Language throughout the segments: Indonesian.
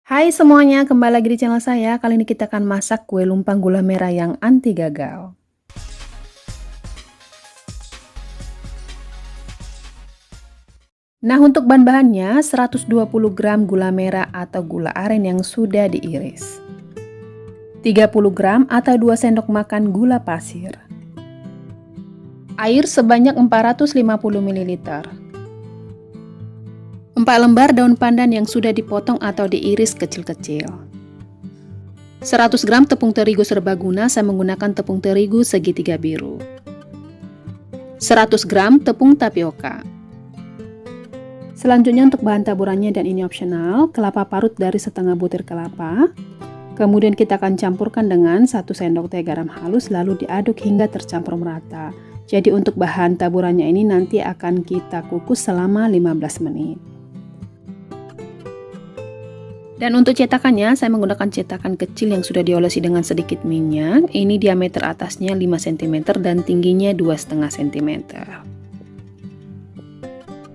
Hai semuanya, kembali lagi di channel saya. Kali ini kita akan masak kue lumpang gula merah yang anti gagal. Nah, untuk bahan-bahannya 120 gram gula merah atau gula aren yang sudah diiris. 30 gram atau 2 sendok makan gula pasir. Air sebanyak 450 ml. 4 lembar daun pandan yang sudah dipotong atau diiris kecil-kecil. 100 gram tepung terigu serbaguna, saya menggunakan tepung terigu segitiga biru. 100 gram tepung tapioka. Selanjutnya untuk bahan taburannya, dan ini opsional, kelapa parut dari setengah butir kelapa. Kemudian kita akan campurkan dengan 1 sendok teh garam halus, lalu diaduk hingga tercampur merata. Jadi untuk bahan taburannya ini nanti akan kita kukus selama 15 menit. Dan untuk cetakannya, saya menggunakan cetakan kecil yang sudah diolesi dengan sedikit minyak. Ini diameter atasnya 5 cm dan tingginya 2,5 cm.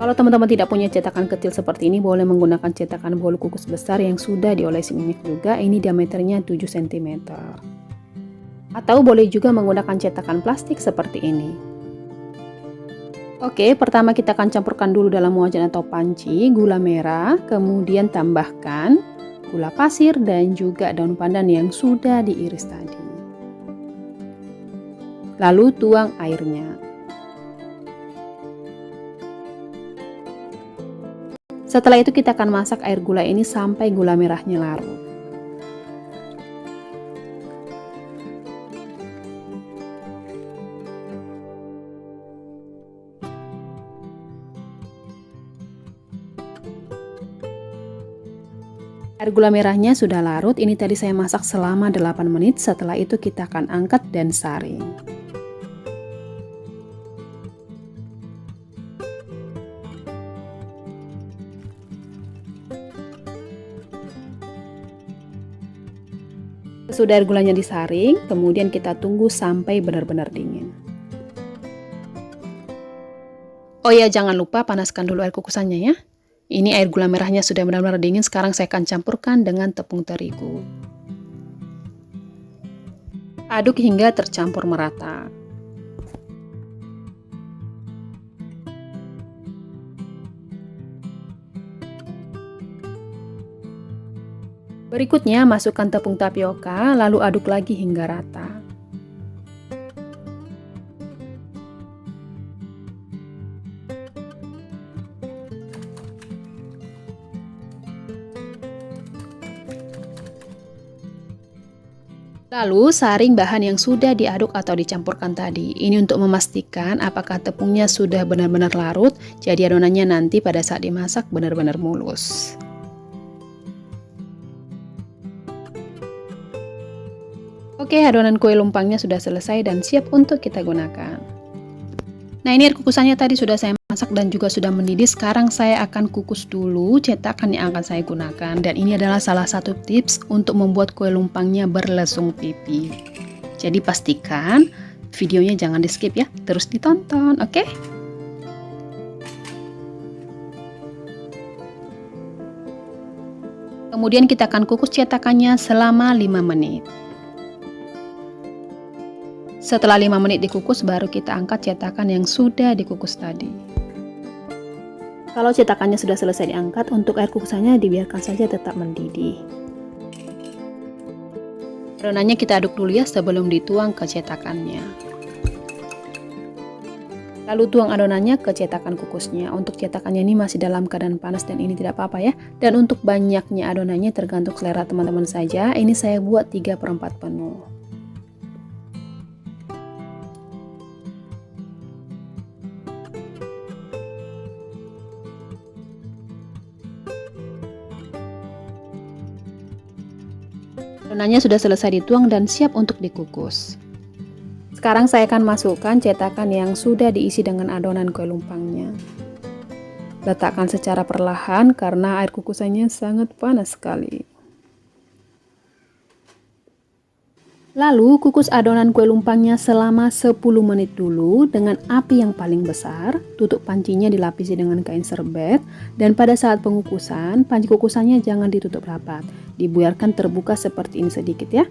Kalau teman-teman tidak punya cetakan kecil seperti ini, boleh menggunakan cetakan bolu kukus besar yang sudah diolesi minyak juga. Ini diameternya 7 cm. Atau boleh juga menggunakan cetakan plastik seperti ini. Oke, pertama kita akan campurkan dulu dalam wajan atau panci gula merah, kemudian tambahkan gula pasir dan juga daun pandan yang sudah diiris tadi. Lalu tuang airnya. Setelah itu kita akan masak air gula ini sampai gula merahnya larut. Air gula merahnya sudah larut, ini tadi saya masak selama 8 menit, setelah itu kita akan angkat dan saring. Sesudah air gulanya disaring, kemudian kita tunggu sampai benar-benar dingin. Oh ya, jangan lupa panaskan dulu air kukusannya ya. Ini air gula merahnya sudah benar-benar dingin, sekarang saya akan campurkan dengan tepung terigu. Aduk hingga tercampur merata. Berikutnya, masukkan tepung tapioka, lalu aduk lagi hingga rata. Lalu, saring bahan yang sudah diaduk atau dicampurkan tadi. Ini untuk memastikan apakah tepungnya sudah benar-benar larut, jadi adonannya nanti pada saat dimasak benar-benar mulus. Oke, adonan kue lumpangnya sudah selesai dan siap untuk kita gunakan. Nah, ini air kukusannya tadi sudah saya masak dan juga sudah mendidih. Sekarang saya akan kukus dulu cetakan yang akan saya gunakan. Dan ini adalah salah satu tips untuk membuat kue lumpangnya berlesung pipi. Jadi pastikan videonya jangan di skip ya, terus ditonton, oke? Kemudian kita akan kukus cetakannya selama 5 menit. Setelah 5 menit dikukus, baru kita angkat cetakan yang sudah dikukus tadi. Kalau cetakannya sudah selesai diangkat, untuk air kukusannya dibiarkan saja tetap mendidih. Adonannya kita aduk dulu ya sebelum dituang ke cetakannya. Lalu tuang adonannya ke cetakan kukusnya. Untuk cetakannya ini masih dalam keadaan panas dan ini tidak apa-apa ya. Dan untuk banyaknya adonannya tergantung selera teman-teman saja. Ini saya buat 3/4 penuh. Adonannya sudah selesai dituang dan siap untuk dikukus. Sekarang saya akan masukkan cetakan yang sudah diisi dengan adonan kue lumpangnya. Letakkan secara perlahan karena air kukusannya sangat panas sekali. Lalu kukus adonan kue lumpangnya selama 10 menit dulu dengan api yang paling besar. Tutup pancinya dilapisi dengan kain serbet. Dan pada saat pengukusan, panci kukusannya jangan ditutup rapat. Dibiarkan terbuka seperti ini sedikit ya.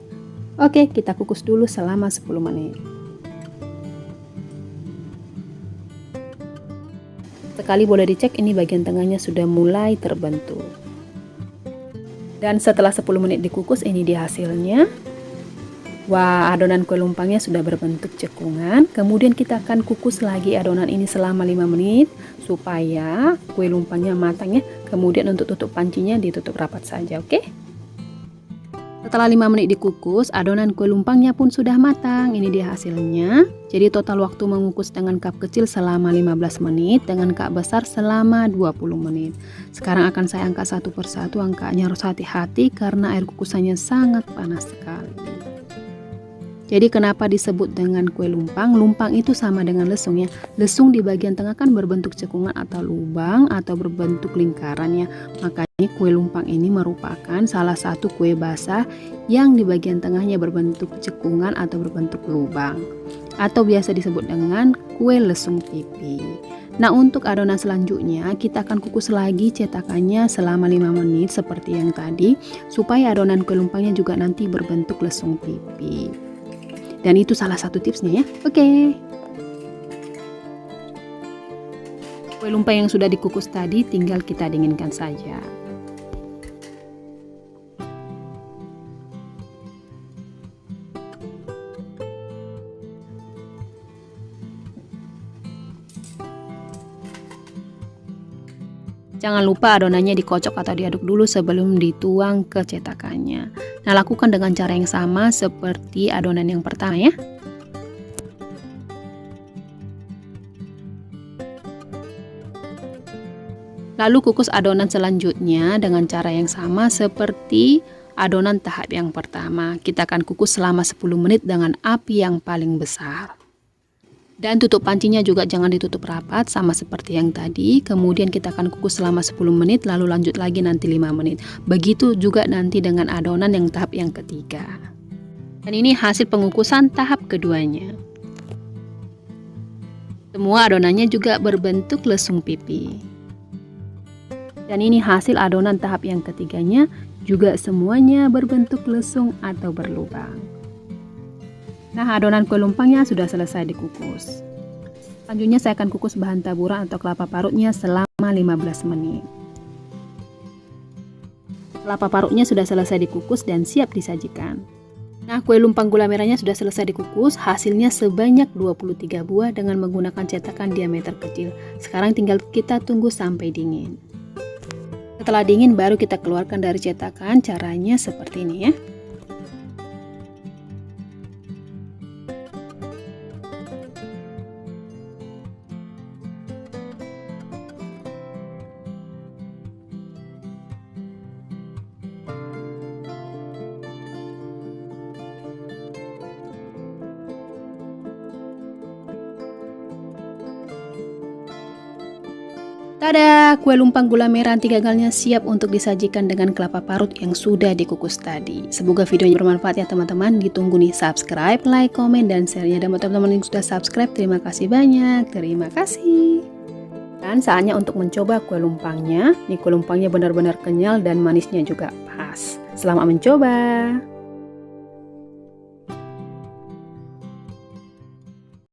Oke, kita kukus dulu selama 10 menit. Sekali boleh dicek ini bagian tengahnya sudah mulai terbentuk. Dan setelah 10 menit dikukus ini dia hasilnya. Wah, adonan kue lumpangnya sudah berbentuk cekungan. Kemudian kita akan kukus lagi adonan ini selama 5 menit supaya kue lumpangnya matang ya. Kemudian untuk tutup pancinya ditutup rapat saja, oke? Setelah 5 menit dikukus, adonan kue lumpangnya pun sudah matang. Ini dia hasilnya. Jadi total waktu mengukus dengan cup kecil selama 15 menit, dengan cup besar selama 20 menit. Sekarang akan saya angkat satu persatu, angkanya harus hati-hati karena air kukusannya sangat panas sekali. Jadi kenapa disebut dengan kue lumpang? Lumpang itu sama dengan lesung ya. Lesung di bagian tengah kan berbentuk cekungan atau lubang atau berbentuk lingkaran ya. Makanya kue lumpang ini merupakan salah satu kue basah yang di bagian tengahnya berbentuk cekungan atau berbentuk lubang. Atau biasa disebut dengan kue lesung pipi. Nah, untuk adonan selanjutnya kita akan kukus lagi cetakannya selama 5 menit seperti yang tadi, supaya adonan kue lumpangnya juga nanti berbentuk lesung pipi. Dan itu salah satu tipsnya ya. Oke. Kue lumpang yang sudah dikukus tadi tinggal kita dinginkan saja. Jangan lupa adonannya dikocok atau diaduk dulu sebelum dituang ke cetakannya. Nah, lakukan dengan cara yang sama seperti adonan yang pertama ya. Lalu kukus adonan selanjutnya dengan cara yang sama seperti adonan tahap yang pertama. Kita akan kukus selama 10 menit dengan api yang paling besar. Dan tutup pancinya juga jangan ditutup rapat sama seperti yang tadi. Kemudian kita akan kukus selama 10 menit lalu lanjut lagi nanti 5 menit. Begitu juga nanti dengan adonan yang tahap yang ketiga. Dan ini hasil pengukusan tahap keduanya. Semua adonannya juga berbentuk lesung pipi. Dan ini hasil adonan tahap yang ketiganya, juga semuanya berbentuk lesung atau berlubang. Nah, adonan kue lumpangnya sudah selesai dikukus. Selanjutnya saya akan kukus bahan taburan atau kelapa parutnya selama 15 menit. Kelapa parutnya sudah selesai dikukus dan siap disajikan. Nah, kue lumpang gula merahnya sudah selesai dikukus, hasilnya sebanyak 23 buah dengan menggunakan cetakan diameter kecil. Sekarang tinggal kita tunggu sampai dingin. Setelah dingin baru kita keluarkan dari cetakan, caranya seperti ini ya. Tada! Kue lumpang gula merah anti gagalnya siap untuk disajikan dengan kelapa parut yang sudah dikukus tadi. Semoga videonya bermanfaat ya teman-teman. Ditunggu nih subscribe, like, komen, dan share-nya. Dan buat teman-teman yang sudah subscribe, terima kasih banyak. Terima kasih. Dan saatnya untuk mencoba kue lumpangnya. Nih kue lumpangnya benar-benar kenyal dan manisnya juga pas. Selamat mencoba.